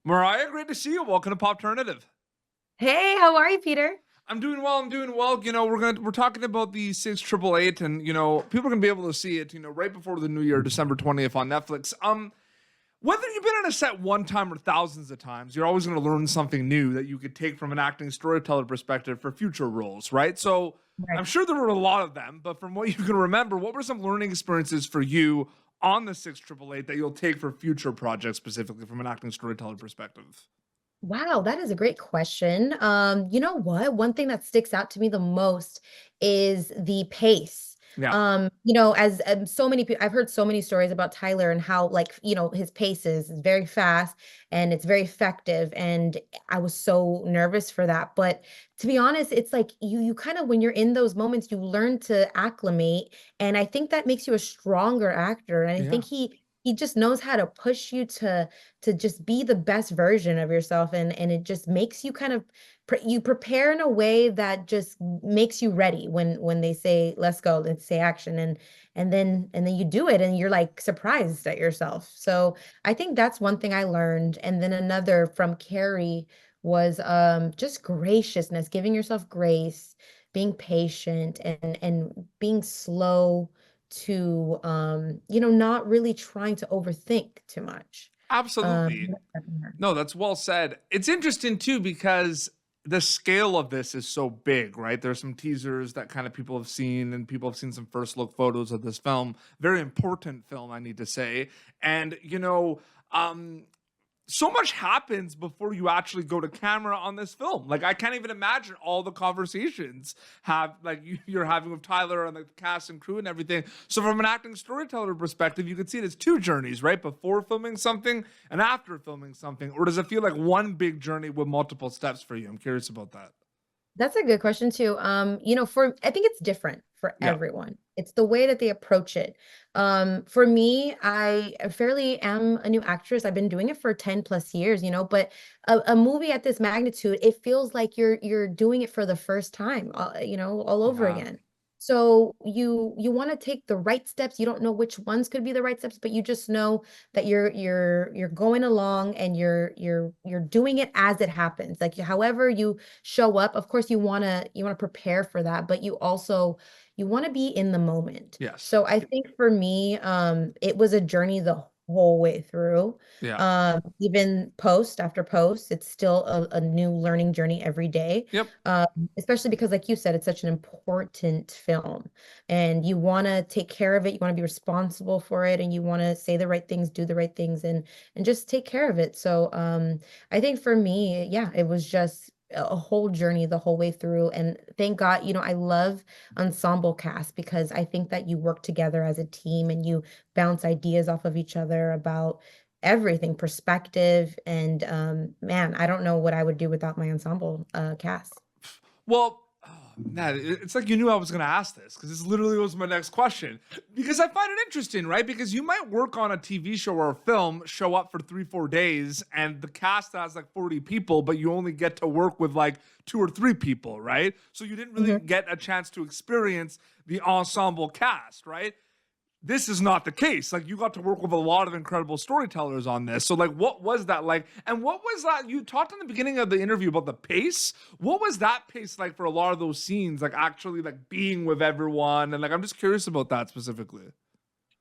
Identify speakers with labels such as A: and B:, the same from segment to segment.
A: Moriah, great to see you. Welcome to Pop Alternative.
B: Hey, how are you, Peter?
A: I'm doing well. I'm doing well. We're talking about the 688, and people are gonna be able to see it. Right before the New Year, December 20th on Netflix. Whether you've been on a set one time or thousands of times, you're always gonna learn something new that you could take from an acting storyteller perspective for future roles, right? So
B: Right.
A: I'm sure there were a lot of them, but from what you can remember, what were some learning experiences for you on the 688 that you'll take for future projects, specifically from an acting storyteller perspective?
B: Wow, that is a great question. You know what? One thing that sticks out to me the most is the pace.
A: Yeah.
B: As so many people, I've heard so many stories about Tyler and how, like, his pace is very fast and it's very effective. And I was so nervous for that. But to be honest, it's like you kind of, when you're in those moments, you learn to acclimate. And I think that makes you a stronger actor. And I
A: Yeah.
B: think he just knows how to push you to just be the best version of yourself, and it just makes you kind of you prepare in a way that just makes you ready when they say let's go, let's say action, and then you do it and you're like surprised at yourself. So I think that's one thing I learned. And then another from Keri was just graciousness, giving yourself grace, being patient, and being slow to not really trying to overthink too much.
A: Absolutely.
B: That's what I learned.
A: No, that's well said. It's interesting too because the scale of this is so big, right? There's some teasers that kind of people have seen, and people have seen some first look photos of this film. Very important film, I need to say. And so much happens before you actually go to camera on this film. Like, I can't even imagine all the conversations you're having with Tyler and the cast and crew and everything. So from an acting storyteller perspective, you could see it as two journeys, right? Before filming something and after filming something. Or does it feel like one big journey with multiple steps for you? I'm curious about that.
B: That's a good question too. For I think it's different for
A: Yeah.
B: everyone. It's the way that they approach it. For me, I fairly am a new actress. I've been doing it for 10 plus years, but a movie at this magnitude, it feels like you're doing it for the first time, all over
A: Yeah.
B: again. So you want to take the right steps. You don't know which ones could be the right steps, but you just know that you're going along, and you're doing it as it happens. Like however you show up, of course you want to prepare for that, but you want to be in the moment.
A: Yes.
B: So I think for me, it was a journey the whole way through.
A: Yeah.
B: Even post after post, it's still a new learning journey every day.
A: Yep.
B: um, Especially because, like you said, it's such an important film, and you want to take care of it, you want to be responsible for it, and you want to say the right things, do the right things, and just take care of it. So I think for me, yeah, it was just a whole journey the whole way through. And thank God, I love ensemble cast, because I think that you work together as a team and you bounce ideas off of each other about everything, perspective. And man, I don't know what I would do without my ensemble cast.
A: Well, oh, man, it's like you knew I was going to ask this because this literally was my next question. Because I find it interesting, right? Because you might work on a TV show or a film, show up for 3-4 days, and the cast has like 40 people, but you only get to work with like 2 or 3 people, right? So you didn't really
B: Mhm.
A: get a chance to experience the ensemble cast, right? This is not the case. Like, you got to work with a lot of incredible storytellers on this. So like, what was that like? And what was that? You talked in the beginning of the interview about the pace. What was that pace like for a lot of those scenes? Like, actually like being with everyone. And like, I'm just curious about that specifically.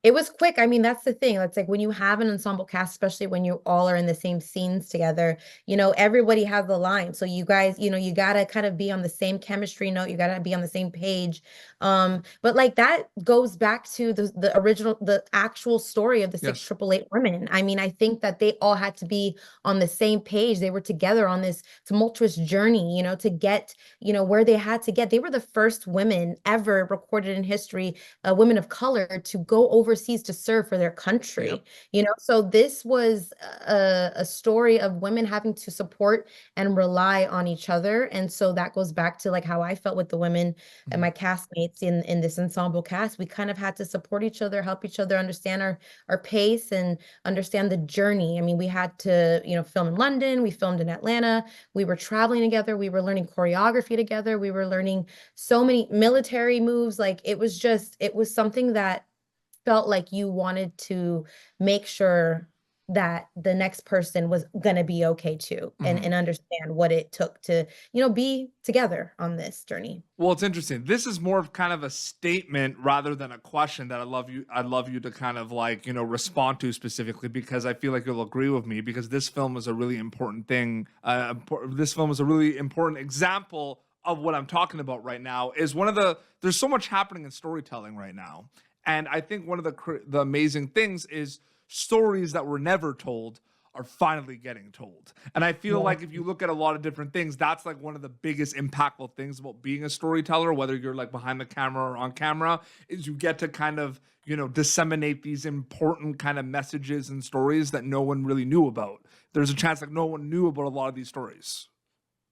B: It was quick. I mean, that's the thing. It's like when you have an ensemble cast, especially when you all are in the same scenes together, everybody has the line. So you guys, you gotta kind of be on the same chemistry note. You gotta be on the same page. But like that goes back to the actual story of the six
A: Yes.
B: triple eight women. I mean, I think that they all had to be on the same page. They were together on this tumultuous journey, to get, where they had to get. They were the first women ever recorded in history, women of color, to go overseas to serve for their
A: Yep.
B: country. So this was a story of women having to support and rely on each other. And so that goes back to like how I felt with the women and
A: Mhm.
B: my castmates in this ensemble cast. We kind of had to support each other, help each other understand our pace and understand the journey. I mean, we had to, film in London, we filmed in Atlanta, we were traveling together, we were learning choreography together, we were learning so many military moves. Like it was something that felt like you wanted to make sure that the next person was gonna be okay too,
A: Mhm.
B: and understand what it took to, be together on this journey.
A: Well, it's interesting. This is more of kind of a statement rather than a question that I'd love you to kind of like, respond to specifically, because I feel like you'll agree with me, because this film is a really important thing. This film is a really important example of what I'm talking about right now. Is one of there's so much happening in storytelling right now. And I think one of the amazing things is stories that were never told are finally getting told. And I feel
B: Yeah.
A: like if you look at a lot of different things, that's like one of the biggest impactful things about being a storyteller, whether you're like behind the camera or on camera, is you get to kind of, disseminate these important kind of messages and stories that no one really knew about. There's a chance like no one knew about a lot of these stories.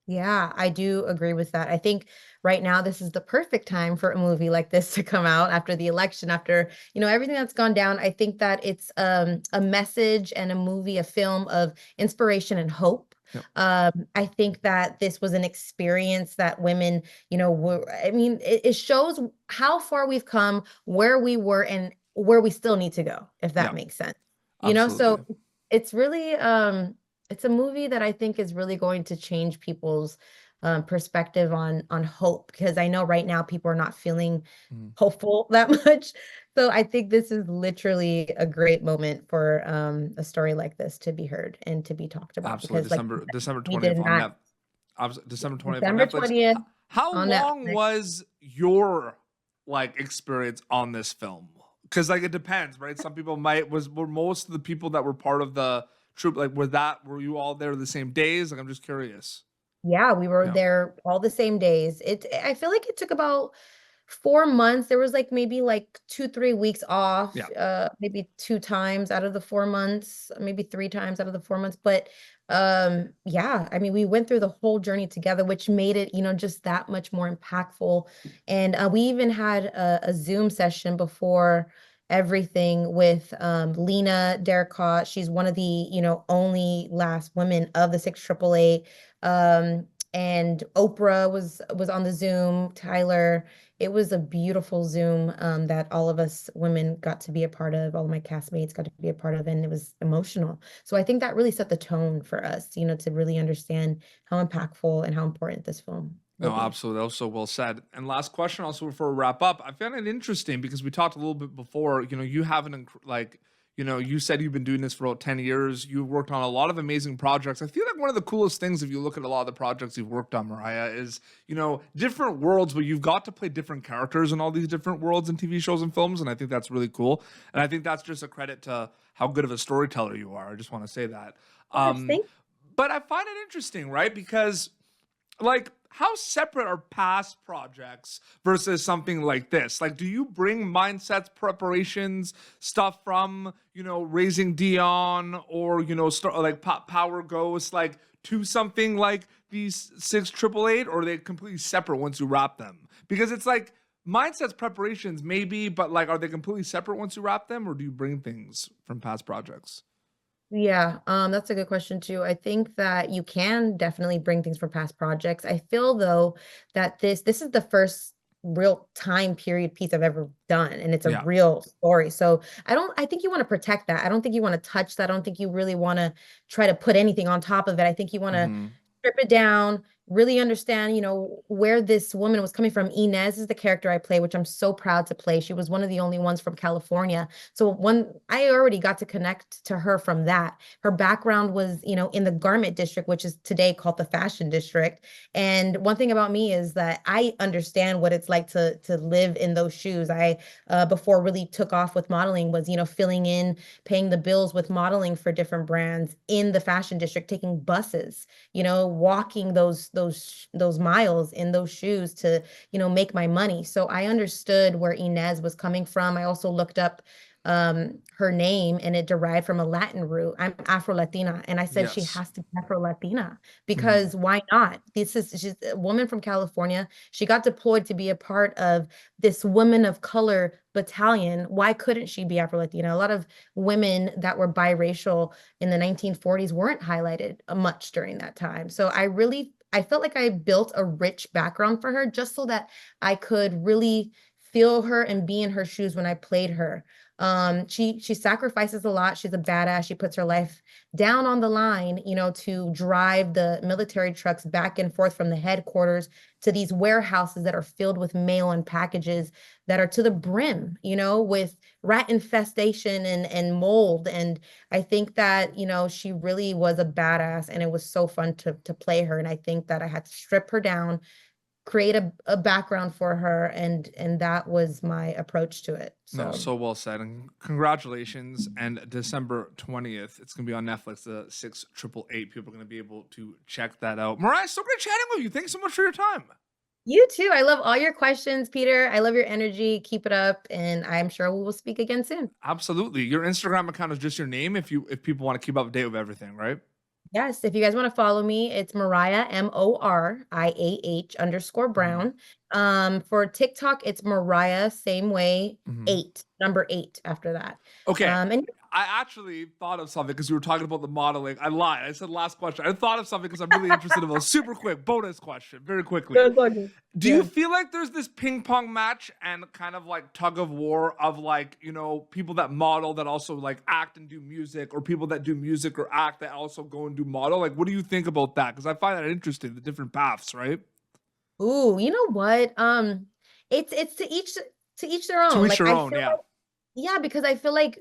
B: Yeah, I do agree with that. I think right now this is the perfect time for a movie like this to come out after the election, after, everything that's gone down. I think that it's a message and a movie, a film of inspiration and hope.
A: Yep.
B: I think that this was an experience that women, I mean, it shows how far we've come, where we were, and where we still need to go, if that
A: Yeah,
B: makes sense.
A: absolutely.
B: So it's really it's a movie that I think is really going to change people's perspective on hope, because I know right now people are not feeling
A: Mhm.
B: hopeful that much. So I think this is literally a great moment for a story like this to be heard and to be talked about,
A: Absolutely.
B: because like
A: December
B: we
A: 20th
B: did
A: on
B: not.
A: Net. December 20th on
B: December
A: Netflix.
B: 20th
A: How
B: on
A: long
B: Netflix.
A: was your like experience on this film? Because like it depends, right? Some people were most of the people that were part of the troop like were you all there the same days? Like I'm just curious.
B: Yeah, we were
A: Yeah.
B: there all the same days. I feel like it took about 4 months. There was like maybe like 2, 3 weeks off,
A: Yeah.
B: maybe 2 times out of the 4 months, maybe 3 times out of the 4 months. But yeah, I mean, we went through the whole journey together, which made it, just that much more impactful. And we even had a Zoom session before everything with Lena Derricott. She's one of the, only last women of the 6 AAA. And Oprah was on the Zoom, Tyler. It was a beautiful Zoom that all of us women got to be a part of, all of my castmates got to be a part of, and it was emotional. So I think that really set the tone for us, to really understand how impactful and how important this film will
A: No,
B: be.
A: absolutely. That was so well said. And last question, also before we wrap up, I found it interesting because we talked a little bit before. You have you said you've been doing this for about 10 years. You've worked on a lot of amazing projects. I feel like one of the coolest things, if you look at a lot of the projects you've worked on, Moriah, is, different worlds, but you've got to play different characters in all these different worlds and TV shows and films. And I think that's really cool. And I think that's just a credit to how good of a storyteller you are. I just want to say that.
B: Of course, thank
A: But I find it interesting, right? Because like how separate are past projects versus something like this? Like, do you bring mindsets, preparations, stuff from, Raising Dion or, like Power Ghost, like to something like these 6 888, or are they completely separate once you wrap them? Because it's like mindsets, preparations, maybe, but like, are they completely separate once you wrap them, or do you bring things from past projects?
B: Yeah, that's a good question too. I think that you can definitely bring things from past projects. I feel though that this is the first real time period piece I've ever done, and it's a
A: Yeah.
B: real story. So I think you want to protect that. I don't think you want to touch that. I don't think you really want to try to put anything on top of it. I think you want to
A: Hmm.
B: strip it down, really understand, where this woman was coming from. Inez is the character I play, which I'm so proud to play. She was one of the only ones from California. So when I already got to connect to her from that. Her background was, in the garment district, which is today called the fashion district. And one thing about me is that I understand what it's like to live in those shoes. I before really took off with modeling was, filling in, paying the bills with modeling for different brands in the fashion district, taking buses, walking those miles in those shoes to, make my money. So I understood where Inez was coming from. I also looked up her name, and it derived from a Latin root. I'm Afro-Latina. And I said she
A: Yes.
B: has to be Afro-Latina,
A: Hmm.
B: because why not? She's a woman from California. She got deployed to be a part of this women of color battalion. Why couldn't she be Afro-Latina? A lot of women that were biracial in the 1940s weren't highlighted much during that time. So I felt like I built a rich background for her just so that I could really feel her and be in her shoes when I played her. She sacrifices a lot. She's a badass. She puts her life down on the line, you know, to drive the military trucks back and forth from the headquarters to these warehouses that are filled with mail and packages that are to the brim, you know, with rat infestation and mold. And I think that, you know, she really was a badass, and it was so fun to play her. And I think that I had to strip her down, create a background for her, and that was my approach to it.
A: No, so well said, and congratulations. And December 20th, it's gonna be on Netflix, the 688. People are gonna be able to check that out. Moriah, so great chatting with you. Thanks so much for your time.
B: You too. I love all your questions, Peter. I love your energy. Keep it up, and I'm sure we will speak again soon.
A: Absolutely. Your Instagram account is just your name if people want to keep up to date with everything, right?
B: Yes, if you guys want to follow me, it's Moriah, MORIAH_Brown. For TikTok, it's Moriah, same way, 8, number 8 after that.
A: Okay.
B: And
A: I actually thought of something because we were talking about the modeling. I lied. I said last question. I thought of something because I'm really interested in those. Super quick bonus question, very quickly. Do you feel like there's this ping pong match and kind of like tug of war of like, you know, people that model that also like act and do music, or people that do music or act that also go and do model? Like, what do you think about that? Because I find that interesting, the different paths, right?
B: ooh, you know what? It's to each their own.
A: To each
B: Like
A: their
B: I
A: own,
B: feel
A: yeah.
B: like, yeah, because I feel like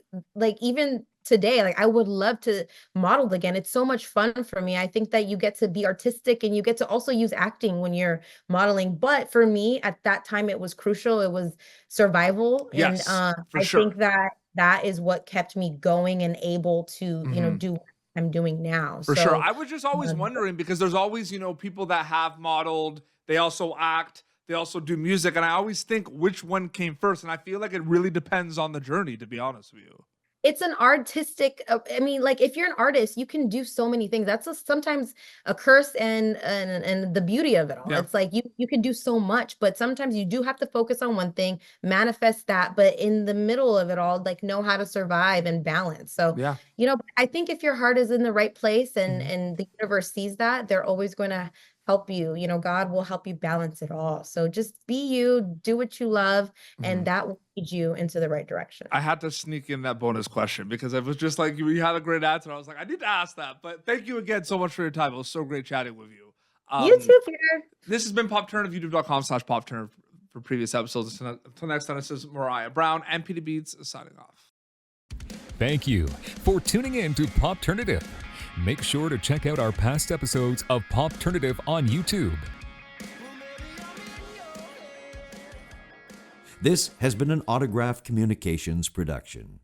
B: even today, like I would love to model again. It's so much fun for me. I think that you get to be artistic and you get to also use acting when you're modeling. But for me, at that time, it was crucial. It was survival. And
A: Yes, for
B: I
A: sure.
B: think that that is what kept me going and able to, you know, do what I'm doing now.
A: For sure.
B: So
A: I was just always wondering because there's always, you know, people that have modeled, they also act, they also do music. And I always think which one came first. And I feel like it really depends on the journey, to be honest with you.
B: it's an artistic, I mean, like if you're an artist, you can do so many things. That's sometimes a curse and the beauty of it all.
A: Yeah.
B: It's like you can do so much, but sometimes you do have to focus on one thing, manifest that, but in the middle of it all, like know how to survive and balance. So,
A: Yeah.
B: you know, I think if your heart is in the right place and
A: Mhm.
B: and the universe sees that, they're always going to help you. You know, God will help you balance it all. So just be you, do what you love, and that will lead you into the right direction.
A: I had to sneak in that bonus question because I was just like, you had a great answer. I was like, I need to ask that. But thank you again so much for your time. It was so great chatting with you.
B: You too, Peter.
A: This has been Pop Turner, youtube.com/Pop Turner for previous episodes. Until next time, this is Moriah Brown and Peter Beats signing off.
C: Thank you for tuning in to Popternative. Make sure to check out our past episodes of Popternative on YouTube.
D: This has been an Autograph Communications production.